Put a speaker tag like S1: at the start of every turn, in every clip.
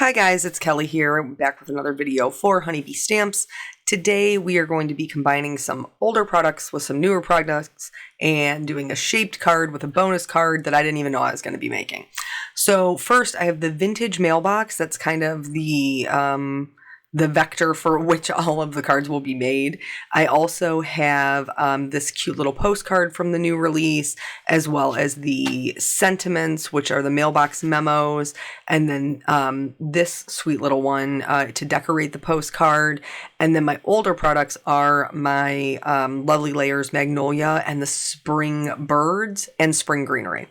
S1: Hi guys, it's Kelly here. I'm back with another video for Honeybee Stamps. Today we are going to be combining some older products with some newer products and doing a shaped card with a bonus card that I didn't even know I was going to be making. So first I have the vintage mailbox. That's kind of the vector for which all of the cards will be made. I also have this cute little postcard from the new release, as well as the sentiments, which are the mailbox memos, and then this sweet little one to decorate the postcard. And then my older products are my Lovely Layers Magnolia and the Spring Birds and Spring Greenery.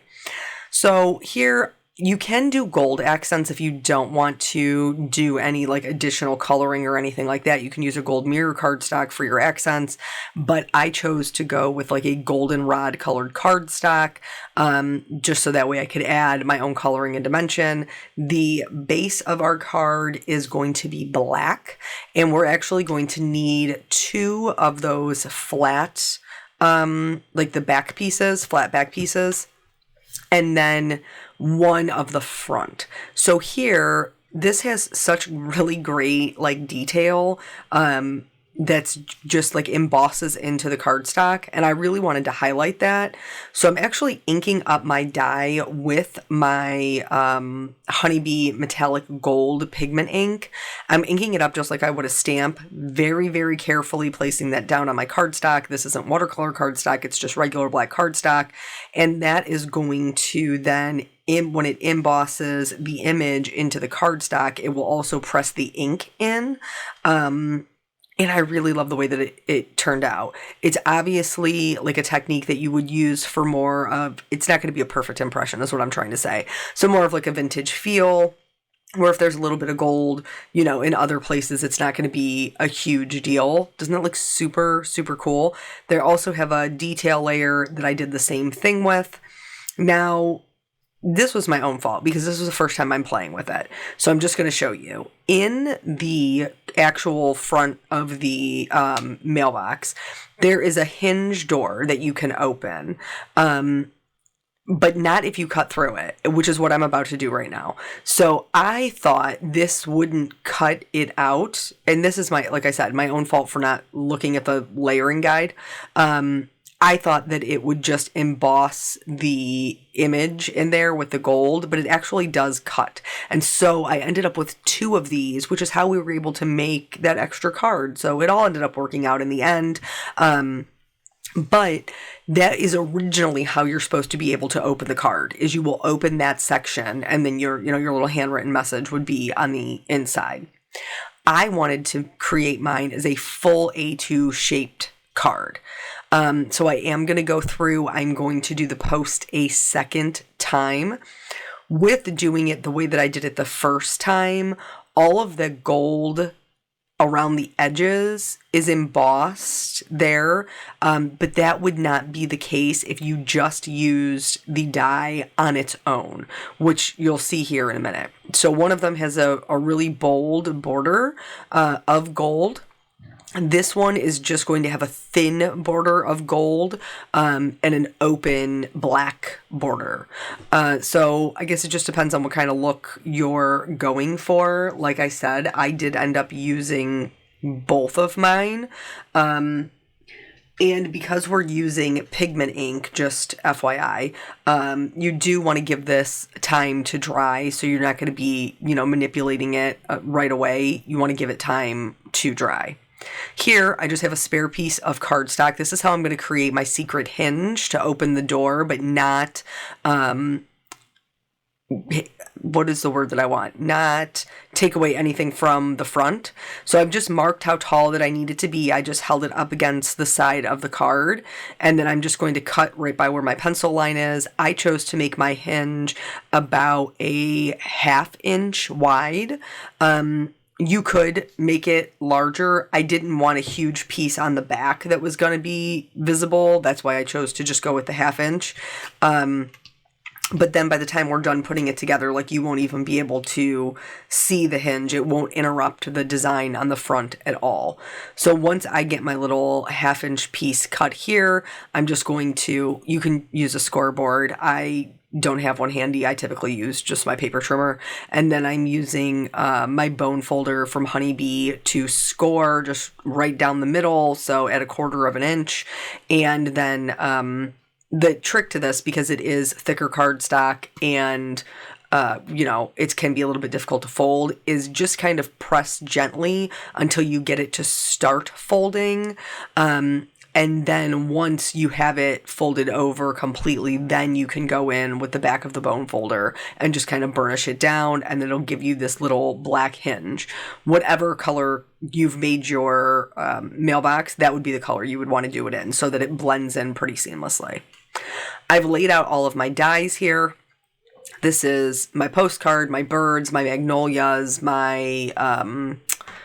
S1: So here, you can do gold accents if you don't want to do any like additional coloring or anything like that. You can use a gold mirror cardstock for your accents, but I chose to go with like a goldenrod colored cardstock, just so that way I could add my own coloring and dimension. The base of our card is going to be black, and we're actually going to need 2 of those flat, like the back pieces, flat back pieces, and then 1 of the front. So here, this has such really great like detail that's just like embosses into the cardstock, and I really wanted to highlight that. So I'm actually inking up my die with my Honeybee metallic gold pigment ink. I'm inking it up just like I would a stamp, very, very carefully placing that down on my cardstock. This isn't watercolor cardstock, it's just regular black cardstock, and that is going to then, when it embosses the image into the cardstock, it will also press the ink in. And I really love the way that it turned out. It's obviously like a technique that you would use for more of, it's not going to be a perfect impression, is what I'm trying to say. So more of like a vintage feel, where if there's a little bit of gold, you know, in other places, it's not going to be a huge deal. Doesn't that look super, super cool? They also have a detail layer that I did the same thing with. Now, this was my own fault because this was the first time I'm playing with it. So I'm just going to show you. In the actual front of the mailbox, there is a hinge door that you can open, but not if you cut through it, which is what I'm about to do right now. So I thought this wouldn't cut it out. And this is my, like I said, my own fault for not looking at the layering guide. I thought that it would just emboss the image in there with the gold, but it actually does cut. And so I ended up with 2 of these, which is how we were able to make that extra card. So it all ended up working out in the end. But that is originally how you're supposed to be able to open the card, is you will open that section and then your little handwritten message would be on the inside. I wanted to create mine as a full A2 shaped card. So I am going to go through, I'm going to do the post a second time. With doing it the way that I did it the first time, all of the gold around the edges is embossed there, but that would not be the case if you just used the die on its own, which you'll see here in a minute. So one of them has a really bold border of gold. This one is just going to have a thin border of gold and an open black border. So I guess it just depends on what kind of look you're going for. Like I said, I did end up using both of mine. And because we're using pigment ink, just FYI, you do want to give this time to dry. So you're not going to be, manipulating it right away. You want to give it time to dry. Here, I just have a spare piece of cardstock. This is how I'm going to create my secret hinge to open the door, but not, what is the word that I want? Not take away anything from the front. So I've just marked how tall that I need it to be. I just held it up against the side of the card, and then I'm just going to cut right by where my pencil line is. I chose to make my hinge about a 1/2 inch wide. You could make it larger. I didn't want a huge piece on the back that was going to be visible. That's why I chose to just go with the 1/2 inch. But then by the time we're done putting it together, like, you won't even be able to see the hinge. It won't interrupt the design on the front at all. So once I get my little 1/2 inch piece cut here, I'm just going to, you can use a scoreboard. I don't have one handy, I typically use just my paper trimmer. And then I'm using my bone folder from Honeybee to score just right down the middle, so at 1/4 of an inch. And then the trick to this, because it is thicker cardstock and it can be a little bit difficult to fold, is just kind of press gently until you get it to start folding. And then once you have it folded over completely, then you can go in with the back of the bone folder and just kind of burnish it down, and it'll give you this little black hinge. Whatever color you've made your mailbox, that would be the color you would want to do it in so that it blends in pretty seamlessly. I've laid out all of my dies here. This is my postcard, my birds, my magnolias, my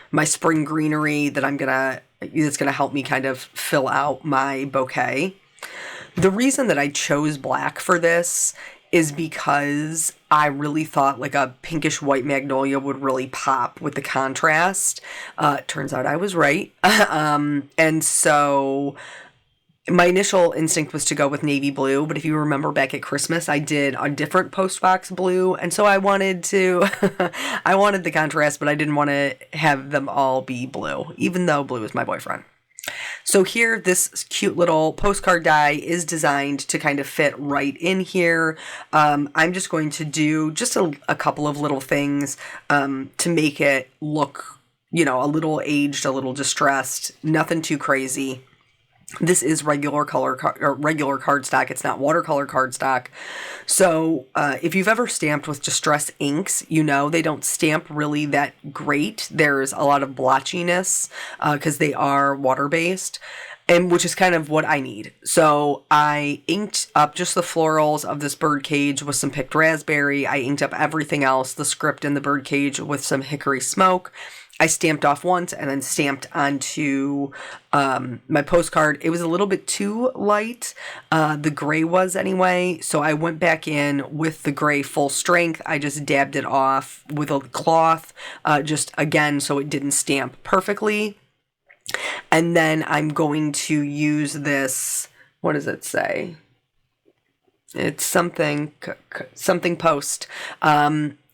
S1: my spring greenery that's gonna help me kind of fill out my bouquet. The reason that I chose black for this is because I really thought like a pinkish white magnolia would really pop with the contrast. Turns out I was right. And so my initial instinct was to go with navy blue, but if you remember back at Christmas, I did a different postbox blue, and so I wanted I wanted the contrast, but I didn't want to have them all be blue, even though blue is my boyfriend. So here, this cute little postcard die is designed to kind of fit right in here. I'm just going to do just a couple of little things to make it look, a little aged, a little distressed, nothing too crazy. This is regular cardstock. It's not watercolor cardstock. So if you've ever stamped with distress inks, they don't stamp really that great. There's a lot of blotchiness because they are water-based, and which is kind of what I need. So I inked up just the florals of this bird cage with some picked raspberry. I inked up everything else, the script in the bird cage, with some hickory smoke. I stamped off once and then stamped onto my postcard. It was a little bit too light. The gray was anyway. So I went back in with the gray full strength. I just dabbed it off with a cloth, just again, so it didn't stamp perfectly. And then I'm going to use this, what does it say? It's something post.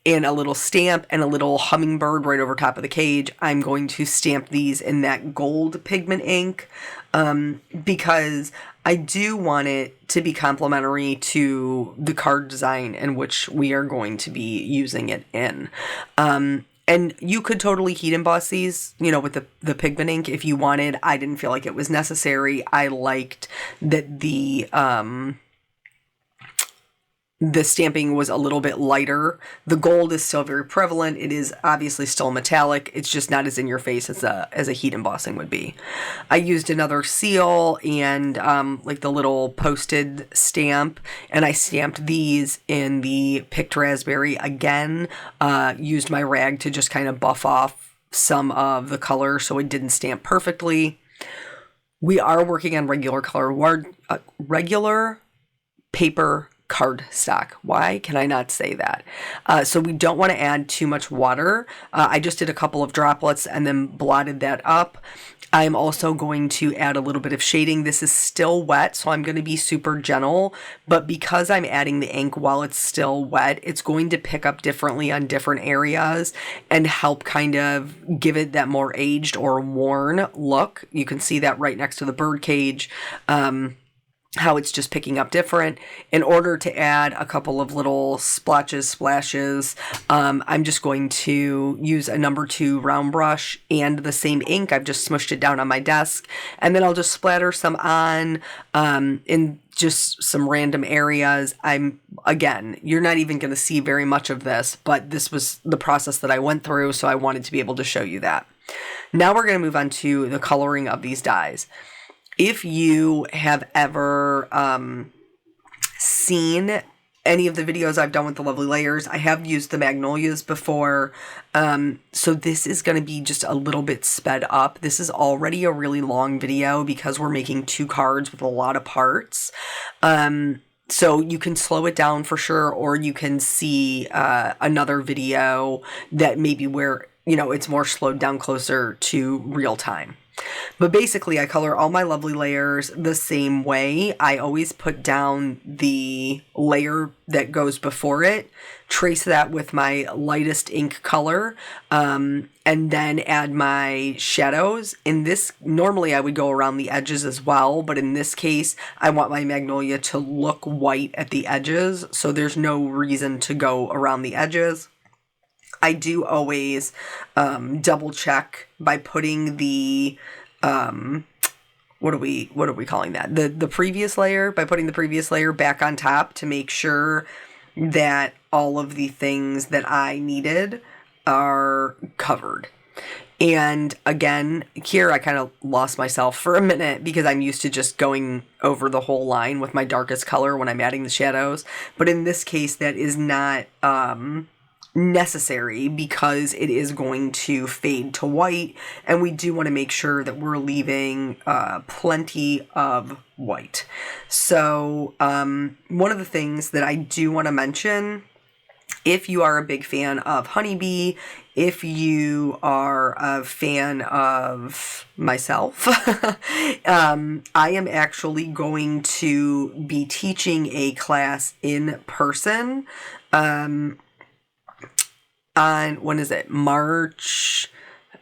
S1: And a little stamp and a little hummingbird right over top of the cage. I'm going to stamp these in that gold pigment ink because I do want it to be complementary to the card design in which we are going to be using it in. And you could totally heat emboss these, with the pigment ink if you wanted. I didn't feel like it was necessary. I liked that the stamping was a little bit lighter. The gold is still very prevalent. It is obviously still metallic. It's just not as in your face as a heat embossing would be. I used another seal and like the little posted stamp, and I stamped these in the picked raspberry again. Used my rag to just kind of buff off some of the color so it didn't stamp perfectly. We are working on regular paper cardstock. Why can I not say that? So we don't want to add too much water. I just did a couple of droplets and then blotted that up. I'm also going to add a little bit of shading. This is still wet, so I'm going to be super gentle, but because I'm adding the ink while it's still wet, it's going to pick up differently on different areas and help kind of give it that more aged or worn look. You can see that right next to the bird cage. How it's just picking up different. In order to add a couple of little splashes, I'm just going to use a number 2 round brush and the same ink. I've just smushed it down on my desk, and then I'll just splatter some on in just some random areas. You're not even going to see very much of this, but this was the process that I went through, so I wanted to be able to show you that. Now we're going to move on to the coloring of these dies. If you have ever seen any of the videos I've done with the lovely layers, I have used the magnolias before. So this is going to be just a little bit sped up. This is already a really long video because we're making 2 cards with a lot of parts. So you can slow it down for sure, or you can see another video that maybe where, it's more slowed down closer to real time. But basically, I color all my lovely layers the same way. I always put down the layer that goes before it, trace that with my lightest ink color, and then add my shadows. In this, normally I would go around the edges as well, but in this case, I want my magnolia to look white at the edges, so there's no reason to go around the edges. I do always double check by putting the what are we calling that? The previous layer, by putting the previous layer back on top to make sure that all of the things that I needed are covered. And again, here I kind of lost myself for a minute because I'm used to just going over the whole line with my darkest color when I'm adding the shadows. But in this case, that is not necessary because it is going to fade to white, and we do want to make sure that we're leaving plenty of white. So one of the things that I do want to mention, if you are a big fan of Honeybee, if you are a fan of myself, I am actually going to be teaching a class in person on, when is it? March,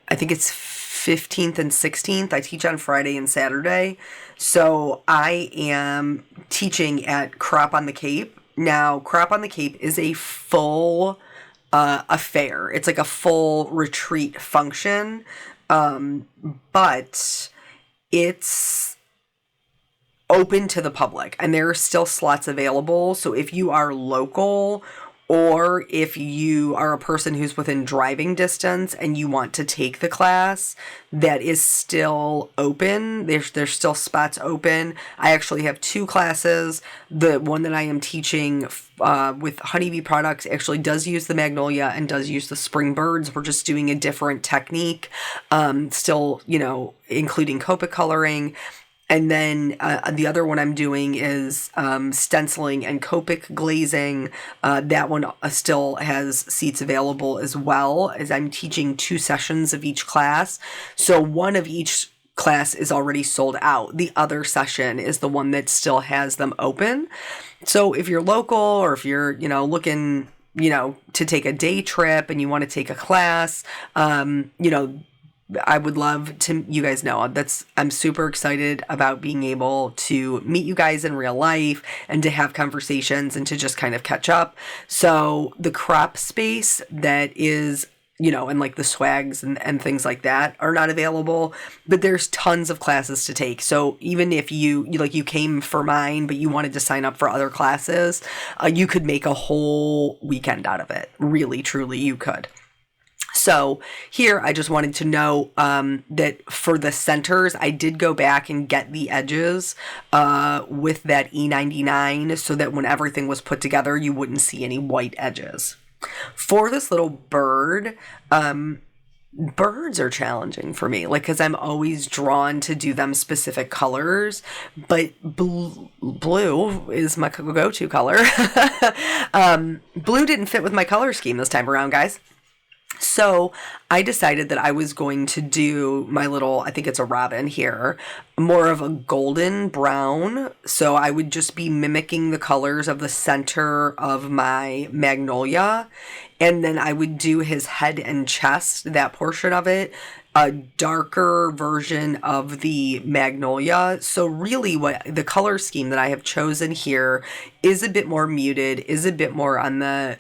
S1: I think it's 15th and 16th. I teach on Friday and Saturday. So I am teaching at Crop on the Cape. Now, Crop on the Cape is a full affair. It's like a full retreat function. But it's open to the public and there are still slots available. So if you are local, or if you are a person who's within driving distance and you want to take the class, that is still open. There's still spots open. I actually have 2 classes. The one that I am teaching with Honeybee products actually does use the magnolia and does use the spring birds. We're just doing a different technique, still, including Copic coloring. And then the other one I'm doing is stenciling and Copic glazing. That one still has seats available as well, as I'm teaching 2 sessions of each class. So one of each class is already sold out. The other session is the one that still has them open. So if you're local or if you're, looking, to take a day trip and you want to take a class, I would love to, you guys know, I'm super excited about being able to meet you guys in real life and to have conversations and to just kind of catch up. So the crop space that is, and like the swags and things like that are not available, but there's tons of classes to take. So even if you came for mine, but you wanted to sign up for other classes, you could make a whole weekend out of it. Really, truly, you could. So here, I just wanted to know that for the centers, I did go back and get the edges with that E99 so that when everything was put together, you wouldn't see any white edges. For this little bird, birds are challenging for me, because I'm always drawn to do them specific colors, but blue is my go-to color. Blue didn't fit with my color scheme this time around, guys. So I decided that I was going to do my little, I think it's a robin here, more of a golden brown. So I would just be mimicking the colors of the center of my magnolia. And then I would do his head and chest, that portion of it, a darker version of the magnolia. So really what the color scheme that I have chosen here is a bit more muted, is a bit more on the,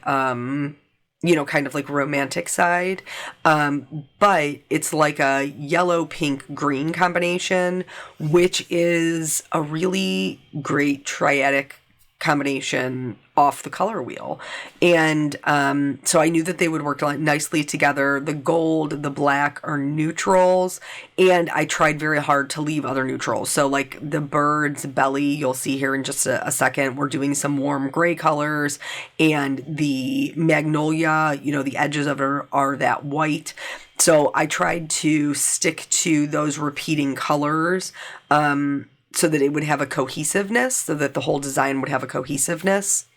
S1: kind of like romantic side. But it's like a yellow, pink, green combination, which is a really great triadic combination off the color wheel. And so I knew that they would work nicely together. The gold, the black are neutrals, and I tried very hard to leave other neutrals. So like the bird's belly, you'll see here in just a second, we're doing some warm gray colors, and the magnolia, the edges of it are that white. So I tried to stick to those repeating colors so that it would have a cohesiveness, so that the whole design would have a cohesiveness.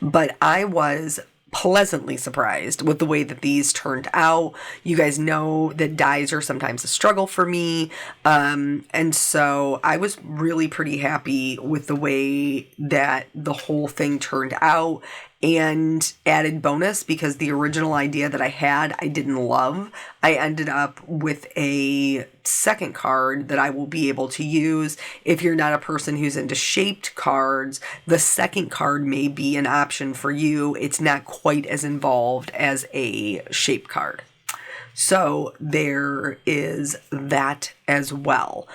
S1: But I was pleasantly surprised with the way that these turned out. You guys know that dyes are sometimes a struggle for me. And so I was really pretty happy with the way that the whole thing turned out. And added bonus, because the original idea that I had, I didn't love. I ended up with a second card that I will be able to use. If you're not a person who's into shaped cards, the second card may be an option for you. It's not quite as involved as a shaped card. So there is that as well.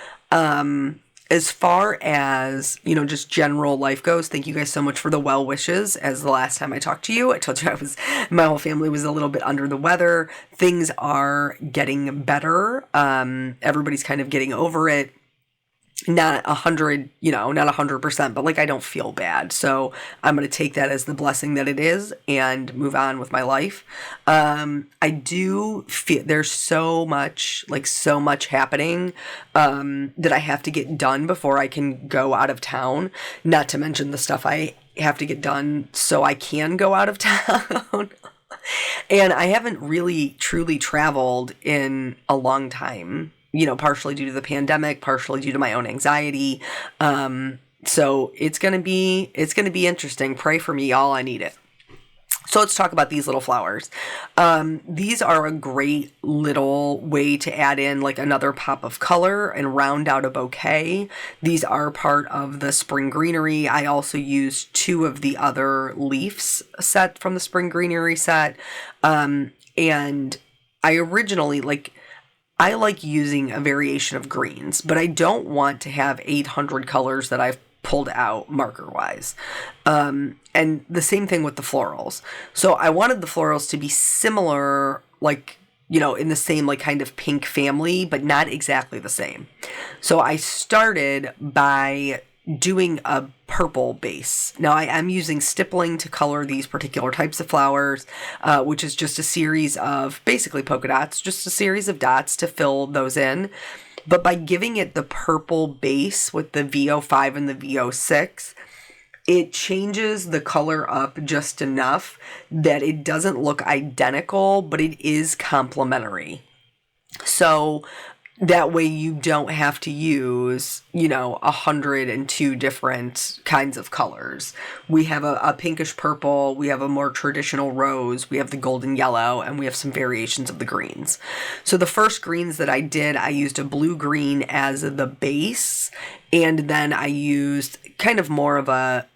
S1: As far as, just general life goes, thank you guys so much for the well wishes. As the last time I talked to you, I told you my whole family was a little bit under the weather. Things are getting better. Everybody's kind of getting over it. Not 100%, but like I don't feel bad. So I'm going to take that as the blessing that it is and move on with my life. I do feel there's so much happening that I have to get done before I can go out of town. Not to mention the stuff I have to get done so I can go out of town. And I haven't really truly traveled in a long time. Partially due to the pandemic, partially due to my own anxiety. So it's going to be interesting. Pray for me, y'all. I need it. So let's talk about these little flowers. These are a great little way to add in like another pop of color and round out a bouquet. These are part of the spring greenery. I also used 2 of the other leaves set from the spring greenery set. And I originally I like using a variation of greens, but I don't want to have 800 colors that I've pulled out marker-wise. And the same thing with the florals. So I wanted the florals to be similar, in the same kind of pink family, but not exactly the same. So I started by doing a purple base. Now I am using stippling to color these particular types of flowers, which is just a series of basically polka dots, just a series of dots to fill those in. But by giving it the purple base with the VO5 and the VO6, it changes the color up just enough that it doesn't look identical, but it is complementary. So that way you don't have to use, 102 different kinds of colors. We have a pinkish purple, we have a more traditional rose, we have the golden yellow, and we have some variations of the greens. So the first greens that I did, I used a blue-green as the base, and then I used kind of more of a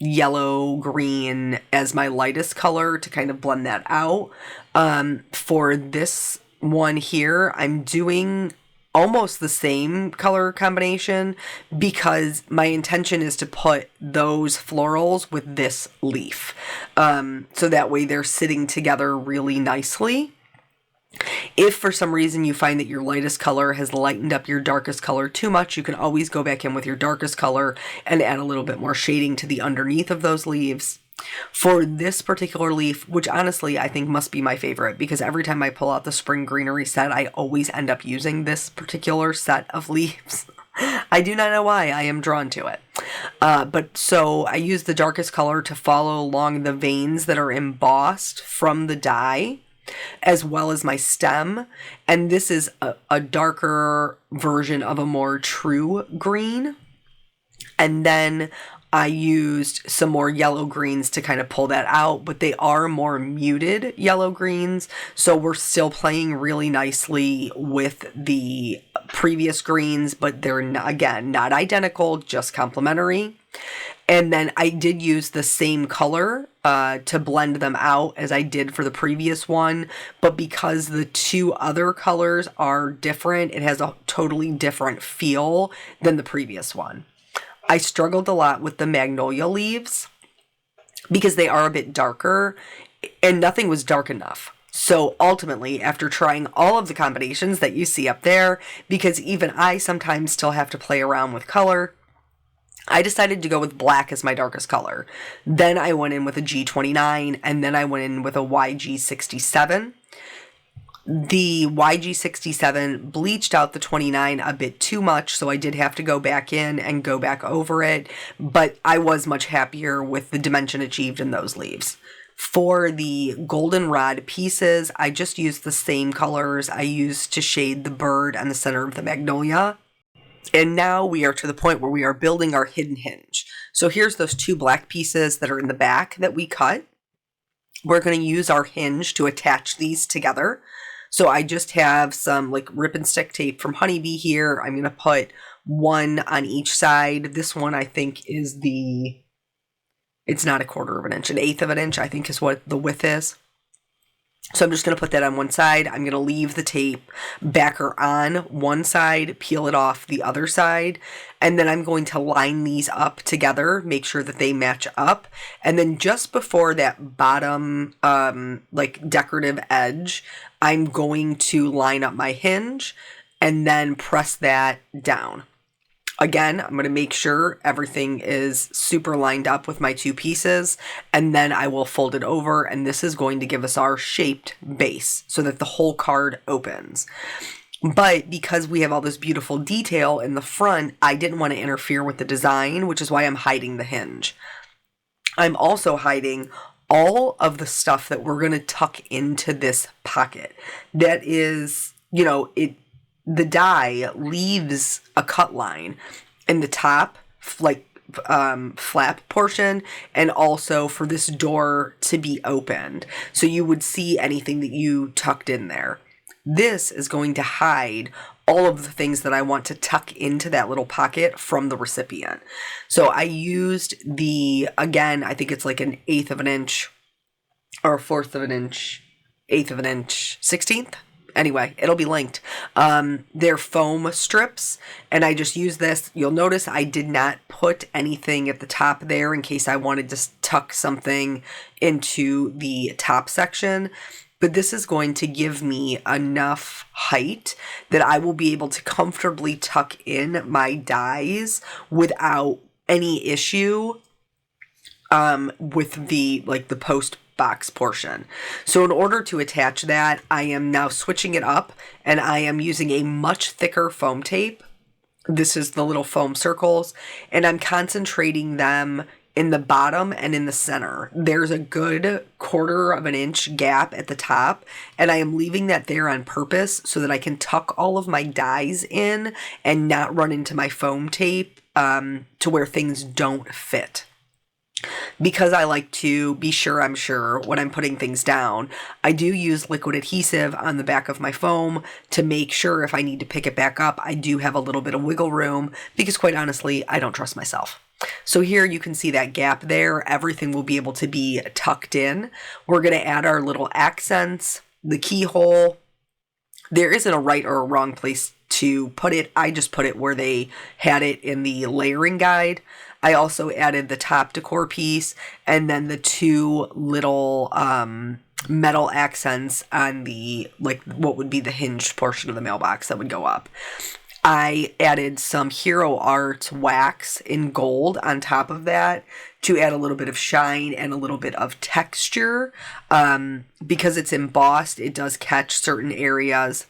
S1: yellow-green as my lightest color to kind of blend that out. For this one here, I'm doing almost the same color combination because my intention is to put those florals with this leaf. So that way they're sitting together really nicely. If for some reason you find that your lightest color has lightened up your darkest color too much, you can always go back in with your darkest color and add a little bit more shading to the underneath of those leaves. For this particular leaf, which honestly I think must be my favorite because every time I pull out the spring greenery set, I always end up using this particular set of leaves. I do not know why, I am drawn to it. But so I use the darkest color to follow along the veins that are embossed from the die, as well as my stem. And this is a darker version of a more true green. And then I used some more yellow greens to kind of pull that out, but they are more muted yellow greens. So we're still playing really nicely with the previous greens, but they're not, again, not identical, just complementary. And then I did use the same color to blend them out as I did for the previous one. But because the 2 other colors are different, it has a totally different feel than the previous one. I struggled a lot with the magnolia leaves because they are a bit darker and nothing was dark enough. So ultimately, after trying all of the combinations that you see up there, because even I sometimes still have to play around with color, I decided to go with black as my darkest color. Then I went in with a G29 and then I went in with a YG67. The YG67 bleached out the 29 a bit too much, so I did have to go back in and go back over it, but I was much happier with the dimension achieved in those leaves. For the goldenrod pieces, I just used the same colors I used to shade the bird on the center of the magnolia. And now we are to the point where we are building our hidden hinge. So here's those 2 black pieces that are in the back that we cut. We're going to use our hinge to attach these together. So I just have some like rip and stick tape from Honeybee here. I'm going to put 1 on each side. This one I think is it's not 1/4 inch, 1/8 inch I think is what the width is. So I'm just going to put that on one side. I'm going to leave the tape backer on one side, peel it off the other side, and then I'm going to line these up together, make sure that they match up. And then just before that bottom, like decorative edge, I'm going to line up my hinge and then press that down. Again, I'm going to make sure everything is super lined up with my 2 pieces, and then I will fold it over, and this is going to give us our shaped base so that the whole card opens. But because we have all this beautiful detail in the front, I didn't want to interfere with the design, which is why I'm hiding the hinge. I'm also hiding all of the stuff that we're going to tuck into this pocket. That is, the die leaves a cut line in the top, flap portion, and also for this door to be opened. So you would see anything that you tucked in there. This is going to hide all of the things that I want to tuck into that little pocket from the recipient. So I used again, I think it's like 1/8 inch or 1/4 inch, 1/8 inch, 16th. Anyway, it'll be linked. They're foam strips, and I just use this. You'll notice I did not put anything at the top there in case I wanted to tuck something into the top section. But this is going to give me enough height that I will be able to comfortably tuck in my dies without any issue with the post box portion. So in order to attach that, I am now switching it up, and I am using a much thicker foam tape. This is the little foam circles, and I'm concentrating them in the bottom and in the center. There's a good 1/4 inch gap at the top, and I am leaving that there on purpose so that I can tuck all of my dies in and not run into my foam tape to where things don't fit. Because I like to be sure I'm sure when I'm putting things down, I do use liquid adhesive on the back of my foam to make sure if I need to pick it back up, I do have a little bit of wiggle room, because quite honestly, I don't trust myself. So here you can see that gap there. Everything will be able to be tucked in. We're going to add our little accents, the keyhole. There isn't a right or a wrong place to put it. I just put it where they had it in the layering guide. I also added the top decor piece and then the 2 little metal accents on the, what would be the hinged portion of the mailbox that would go up. I added some Hero Art wax in gold on top of that to add a little bit of shine and a little bit of texture. Because it's embossed, it does catch certain areas,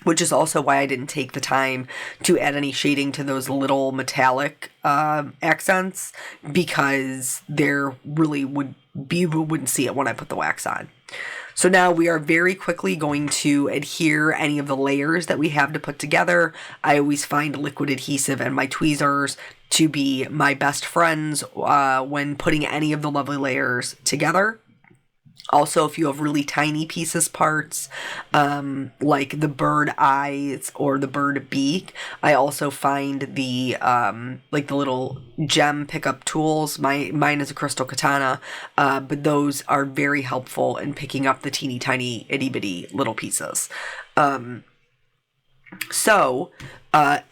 S1: which is also why I didn't take the time to add any shading to those little metallic accents, because there really wouldn't see it when I put the wax on. So now we are very quickly going to adhere any of the layers that we have to put together. I always find liquid adhesive and my tweezers to be my best friends when putting any of the lovely layers together. Also, if you have really tiny pieces parts, like the bird eyes or the bird beak, I also find the little gem pickup tools. Mine is a crystal katana, but those are very helpful in picking up the teeny tiny itty bitty little pieces. So I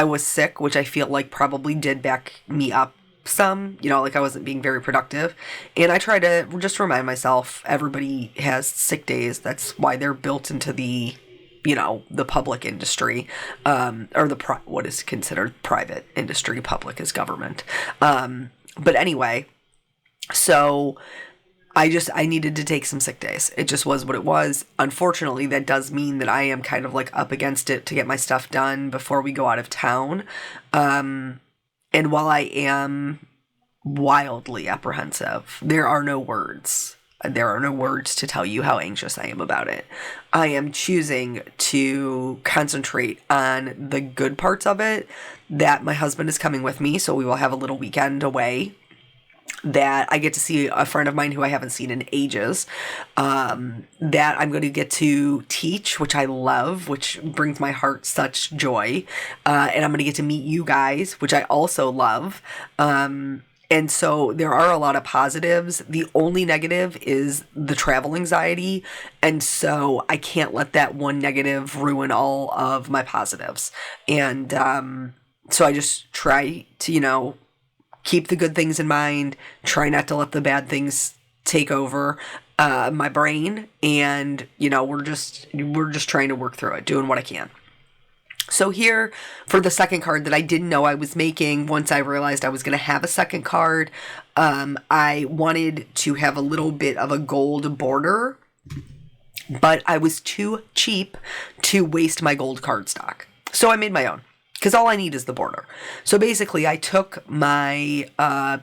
S1: was sick, which I feel like probably did back me up some, I wasn't being very productive. And I try to just remind myself, everybody has sick days. That's why they're built into the public industry, or what is considered private industry. Public is government. But anyway, so I needed to take some sick days. It just was what it was. Unfortunately, that does mean that I am kind of up against it to get my stuff done before we go out of town. And while I am wildly apprehensive. There are no words. There are no words to tell you how anxious I am about it. I am choosing to concentrate on the good parts of it, that my husband is coming with me, so we will have a little weekend away, that I get to see a friend of mine who I haven't seen in ages, that I'm going to get to teach, which I love, which brings my heart such joy, and I'm going to get to meet you guys, which I also love. And so there are a lot of positives. The only negative is the travel anxiety. And so I can't let that one negative ruin all of my positives. And so I just try to, keep the good things in mind, try not to let the bad things take over my brain. And, we're just trying to work through it, doing what I can. So here, for the second card that I didn't know I was making, once I realized I was going to have a second card, I wanted to have a little bit of a gold border, but I was too cheap to waste my gold cardstock. So I made my own, because all I need is the border. So basically, I took my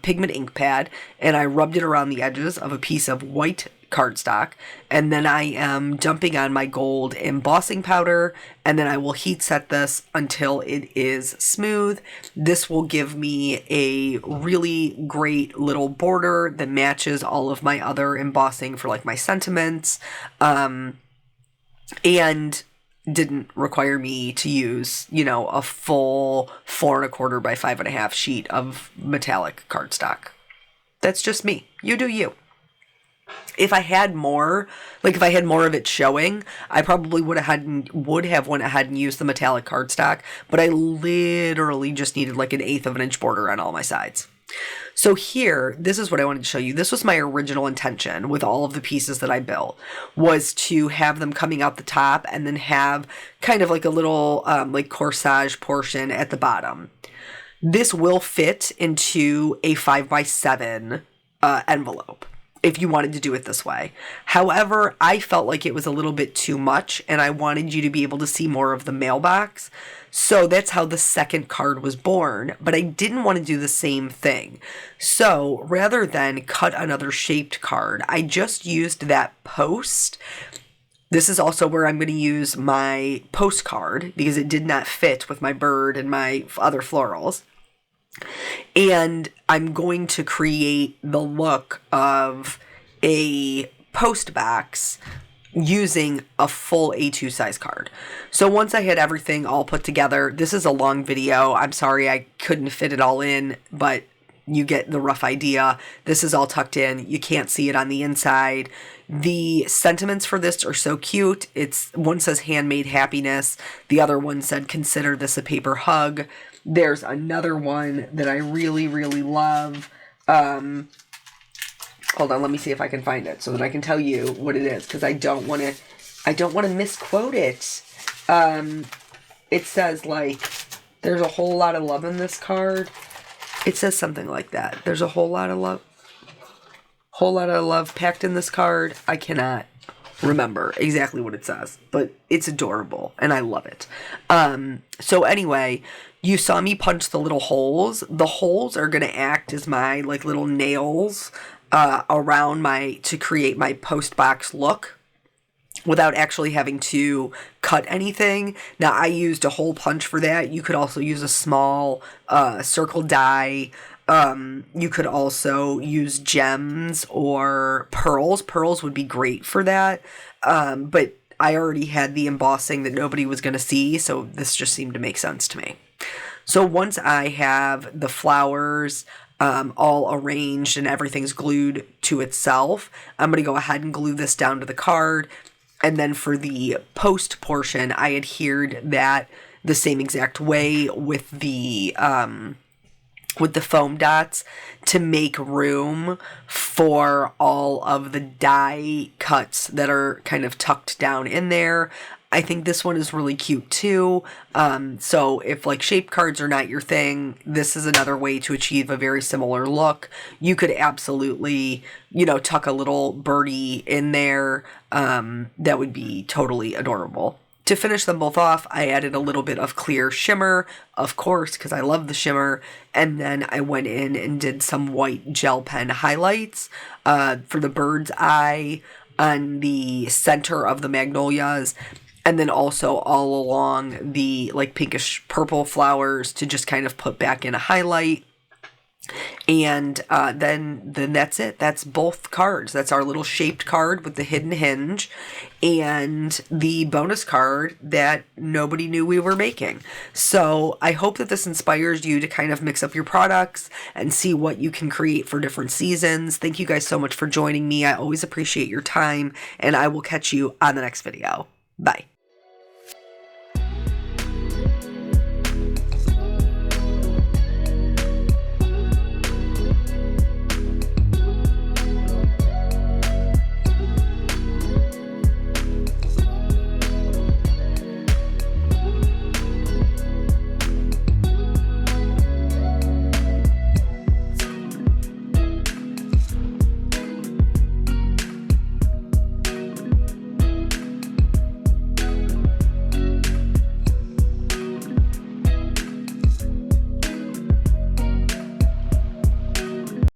S1: pigment ink pad and I rubbed it around the edges of a piece of white cardstock, and then I am dumping on my gold embossing powder, and then I will heat set this until it is smooth. This will give me a really great little border that matches all of my other embossing for like my sentiments, and didn't require me to use, a full 4¼ by 5½ sheet of metallic cardstock. That's just me. You do you. If I had more of it showing, I probably would have went ahead and used the metallic cardstock, but I literally just needed like 1/8 of an inch border on all my sides. So here, this is what I wanted to show you. This was my original intention with all of the pieces that I built, was to have them coming out the top and then have kind of like a little like corsage portion at the bottom. This will fit into a 5x7 envelope if you wanted to do it this way. However, I felt like it was a little bit too much and I wanted you to be able to see more of the mailbox. So that's how the second card was born, but I didn't want to do the same thing. So rather than cut another shaped card, I just used that post. This is also where I'm going to use my postcard because it did not fit with my bird and my other florals. And I'm going to create the look of a post box using a full A2 size card. So once I had everything all put together, this is a long video. I'm sorry I couldn't fit it all in, but you get the rough idea. This is all tucked in. You can't see it on the inside. The sentiments for this are so cute. One says handmade happiness. The other one said consider this a paper hug. There's another one that I really, really love. Hold on, let me see if I can find it so that I can tell you what it is, because I don't want to misquote it. It says like there's a whole lot of love in this card. It says something like that. There's a whole lot of love packed in this card. I cannot remember exactly what it says, but it's adorable and I love it. So anyway, you saw me punch the little holes. The holes are going to act as my like little nails around to create my post box look without actually having to cut anything. Now I used a hole punch for that. You could also use a small circle die. You could also use gems or pearls. Pearls would be great for that. But I already had the embossing that nobody was going to see, so this just seemed to make sense to me. So once I have the flowers all arranged and everything's glued to itself, I'm going to go ahead and glue this down to the card. And then for the post portion, I adhered that the same exact way with the foam dots to make room for all of the die cuts that are kind of tucked down in there. I think this one is really cute too. So if like shape cards are not your thing, this is another way to achieve a very similar look. You could absolutely, tuck a little birdie in there. That would be totally adorable. To finish them both off, I added a little bit of clear shimmer, of course, because I love the shimmer, and then I went in and did some white gel pen highlights for the bird's eye on the center of the magnolias, and then also all along the like pinkish purple flowers to just kind of put back in a highlight. And then that's it. That's both cards. That's our little shaped card with the hidden hinge and the bonus card that nobody knew we were making. So I hope that this inspires you to kind of mix up your products and see what you can create for different seasons. Thank you guys so much for joining me. I always appreciate your time, and I will catch you on the next video. Bye.